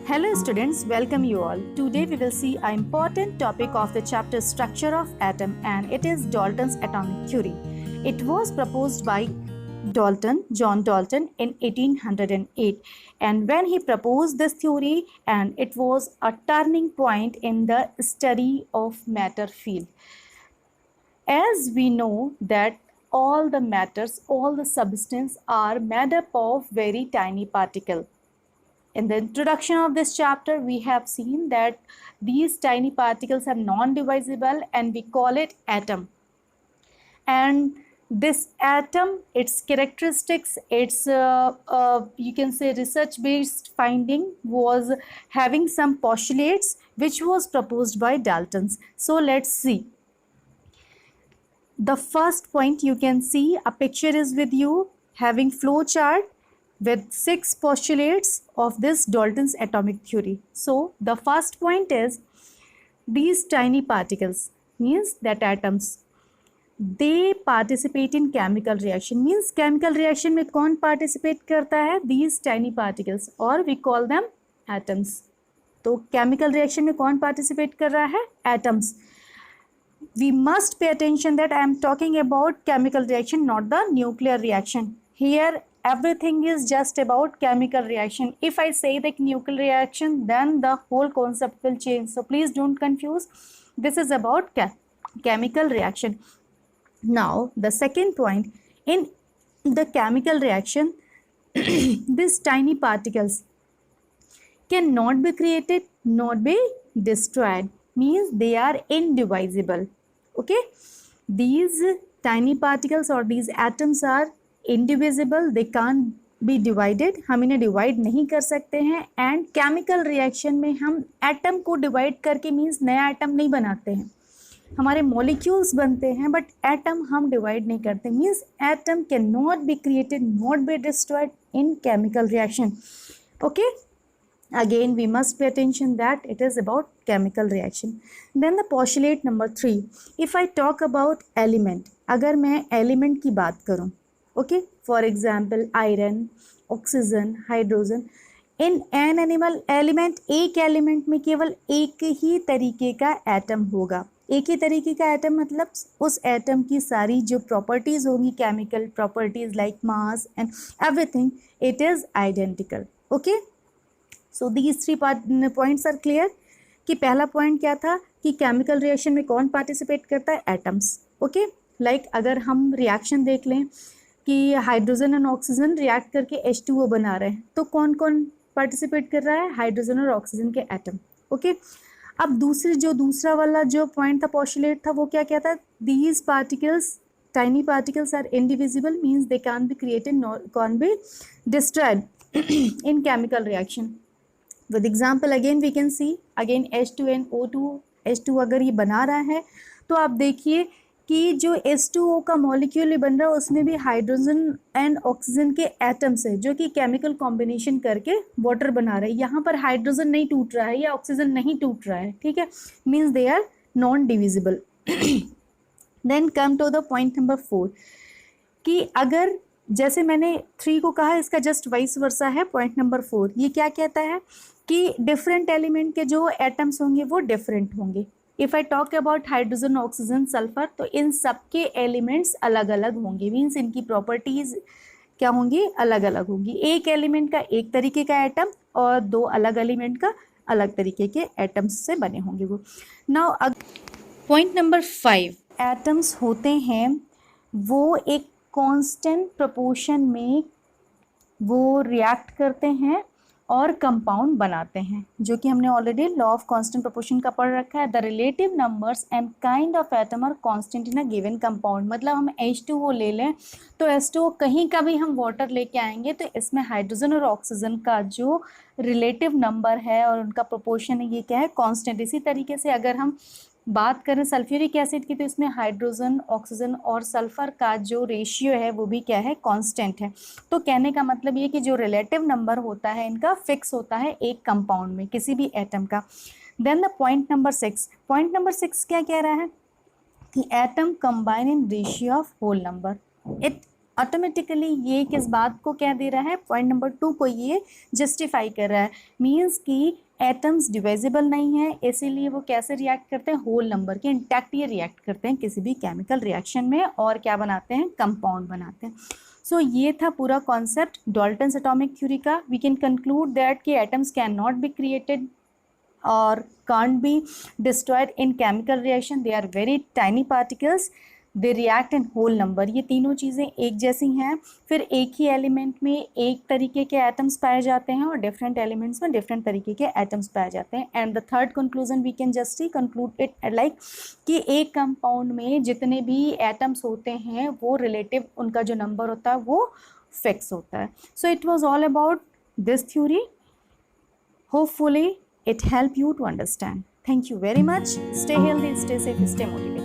Hello students, welcome you all. Today we will see an important topic of the chapter Structure of Atom, and it is Dalton's atomic theory. It was proposed by John Dalton in 1808, and when he proposed this theory, and it was a turning point in the study of matter field. As we know that all the matters, all the substance are made up of very tiny particle. In the introduction of this chapter, we have seen that these tiny particles are non-divisible and we call it atom. And this atom, its characteristics, its you can say research-based finding was having some postulates which was proposed by Dalton. So let's see. The first point, you can see a picture is with you having flow chart with 6 postulates of this Dalton's atomic theory. So the first point is these tiny particles, means that atoms, they participate in chemical reaction. Means chemical reaction में कौन participate करता है? These tiny particles, और we call them atoms. तो chemical reaction में कौन participate कर रहा है? Atoms. We must pay attention that I am talking about chemical reaction, not the nuclear reaction. Here everything is just about chemical reaction. If I say the nuclear reaction, then the whole concept will change. So please don't confuse. This is about chemical reaction. Now the second point, in the chemical reaction, these tiny particles cannot be created, not be destroyed. Means they are indivisible. Okay, these tiny particles or these atoms are indivisible, they can't be divided. हम इन्हें divide नहीं कर सकते हैं. And chemical reaction में हम atom को divide करके means नया atom नहीं बनाते हैं. हमारे molecules बनते हैं but atom हम divide नहीं करते. Means atom cannot be created, not be destroyed in chemical reaction. Okay. Again, we must pay attention that it is about chemical reaction. Then the postulate number 3. If I talk about element, अगर मैं element की बात करूँ, okay, for example, iron, oxygen, hydrogen. In an animal element, एक element में केवल एक ही तरीके का atom होगा. एक ही तरीके का atom मतलब उस atom की सारी जो properties होंगी, chemical properties like mass and everything, it is identical. Okay. So these 3 points are clear. कि पहला point क्या था कि chemical reaction में कौन participate करता है? Atoms. Okay. Like अगर हम reaction देख लें कि हाइड्रोजन और ऑक्सीजन रिएक्ट करके H2O बना रहे हैं, तो कौन कौन पार्टिसिपेट कर रहा है? हाइड्रोजन और ऑक्सीजन के एटम. ओके. अब दूसरा वाला जो पॉइंट था, पोस्टुलेट था, वो क्या कहता है? These particles, tiny particles are indivisible, means they can be created, can be destroyed in chemical reaction. With example again we can see, again H2NO2, H2 अगर ये बना रहा है तो आप देखिए कि जो H2O का मॉलिक्यूल बन रहा है उसमें भी हाइड्रोजन एंड ऑक्सीजन के एटम्स है जो कि केमिकल कॉम्बिनेशन करके वाटर बना रहे हैं. यहाँ पर हाइड्रोजन नहीं टूट रहा है या ऑक्सीजन नहीं टूट रहा है. ठीक है. Means they are non divisible. Then come to the point number 4 कि अगर जैसे मैंने 3 को कहा, इसका जस्ट वाइस वर्सा है. पॉइंट नंबर 4 ये क्या कहता है कि डिफरेंट एलिमेंट के जो एटम्स होंगे वो डिफरेंट होंगे. If I talk about hydrogen, oxygen, sulphur, तो इन सब के एलिमेंट्स अलग अलग होंगे. मीन्स इनकी प्रॉपर्टीज़ क्या होंगी? अलग अलग होंगी. एक एलिमेंट का एक तरीके का एटम और 2 अलग एलिमेंट का अलग तरीके के एटम्स से बने होंगे वो. नाउ पॉइंट नंबर 5, एटम्स होते हैं वो एक कांस्टेंट प्रोपोर्शन में वो रिएक्ट करते हैं और कंपाउंड बनाते हैं, जो कि हमने already law of constant proportion का पढ़ रखा है. The relative numbers and kind of atom are constant in a given compound. मतलब हम H2O ले लें तो H2O कहीं का भी हम वाटर लेके आएंगे तो इसमें हाइड्रोजन और ऑक्सीजन का जो रिलेटिव नंबर है और उनका प्रोपोर्शन है, ये क्या है? कांस्टेंट. इसी तरीके से अगर हम बात करें सल्फ्यूरिक एसिड की, तो इसमें हाइड्रोजन, ऑक्सीजन और सल्फर का जो रेशियो है वो भी क्या है? कांस्टेंट है. तो कहने का मतलब ये कि जो रिलेटिव नंबर होता है इनका फिक्स होता है एक कंपाउंड में, किसी भी एटम का. Then the point number 6. Point number 6 क्या कह रहा है कि atom combine in ratio of whole number. It automatically ये किस बात को कह दे रहा है, पॉइंट नंबर 2 को ये जस्टिफाई कर रहा है, मीन्स कि एटम्स डिविजिबल नहीं है, इसीलिए वो कैसे रिएक्ट करते हैं, होल नंबर के इंटैक्ट ये रिएक्ट करते हैं किसी भी केमिकल रिएक्शन में, और क्या बनाते हैं, कंपाउंड बनाते हैं। सो ये था पूरा कॉन्सेप्ट डाल्टन्स एटॉमिक थ्योरी का। वी कैन कंक्लूड दैट कि atoms can not be created or can't be destroyed in chemical reaction. They are very tiny particles, they react in whole number. ये तीनों चीज़ें एक जैसी हैं। फिर एक ही एलिमेंट में एक तरीके के एटम्स पाए जाते हैं और डिफरेंट एलिमेंट्स में डिफरेंट तरीके के एटम्स पाए जाते हैं। And the third conclusion we can just conclude it like कि एक कंपाउंड में जितने भी एटम्स होते हैं वो रिलेटिव उनका जो नंबर होता है वो फिक्स होता है। So it was all about this theory. Hopefully it helped you to understand. Thank you very much. Stay healthy, stay safe, stay motivated.